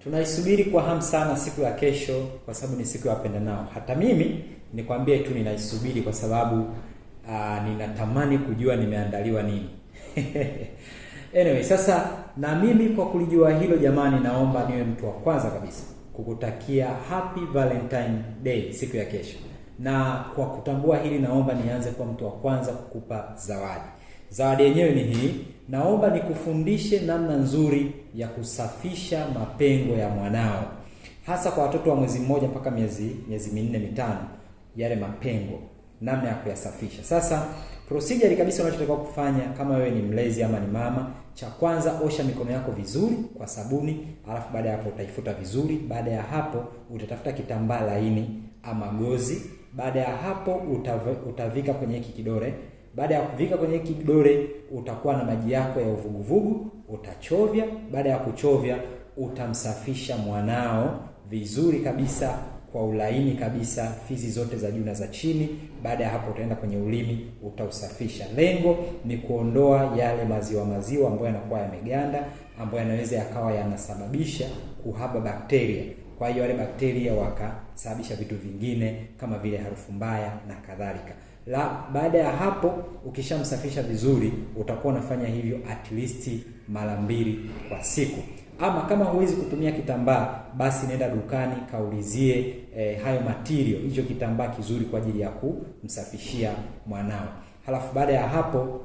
Tunaisubiri kwa hamu sana siku ya kesho kwa sababu ni siku ya wapendanao. Hata mimi nikwambie tu ninaisubiri kwa sababu ninatamani kujua nimeandaliwa nini. Anyway, sasa na mimi kwa kulijua hilo jamani, naomba niwe mtu wa kwanza kabisa kukutakia Happy Valentine Day siku ya kesho. Na kwa kutambua hili, naomba nianze kwa mtu wa kwanza kukupa zawadi. Zawadi yenyewe ni hii. Naomba nikufundishe namna nzuri ya kusafisha mapengo ya mwanao, hasa kwa watoto wa mwezi mmoja mpaka miezi 4-5, yale mapengo, namna ya kuyasafisha. Sasa procedure kabisa unachotakiwa kufanya kama wewe ni mlezi ama ni mama, cha kwanza, osha mikono yako vizuri kwa sabuni, alafu baada ya hapo utaifuta vizuri. Baada ya hapo utatafuta kitambaa laini ama gozi. Baada ya hapo utavika kwenye hiki kidole. Baada ya kuvika kwenye hiki kidole utakuwa na maji yako ya uvuguvugu, utachovya. Baada ya kuchovya utamsafisha mwanao vizuri kabisa kwa ulaini kabisa, fizi zote za juu na za chini. Baada ya hapo utaenda kwenye ulimi, utausafisha. Lengo ni kuondoa yale maziwa ambayo yanakuwa yameganda, ambayo yanaweza yakawa yanasababisha kuhaba bakteria. Kwa hiyo wale bakteria wakasababisha vitu vingine kama vile harufu mbaya na kadhalika. Baada ya hapo ukishamsafisha vizuri, utakuwa unafanya hivyo at least mara 2 kwa siku. Ama kama huwezi kutumia kitambaa, basi nenda dukani kaulizie hayo material, hicho kitambaa kizuri kwa ajili ya kumsafishia mwanao. Halafu baada ya hapo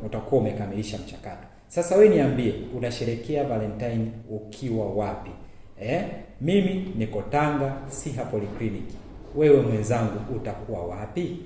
utakuwa umekamilisha mchakato. Sasa wewe niambie, unasherehekea Valentine ukiwa wapi? Mimi niko Tanga, Siha Polyclinic. Wewe mwenzangu utakuwa wapi?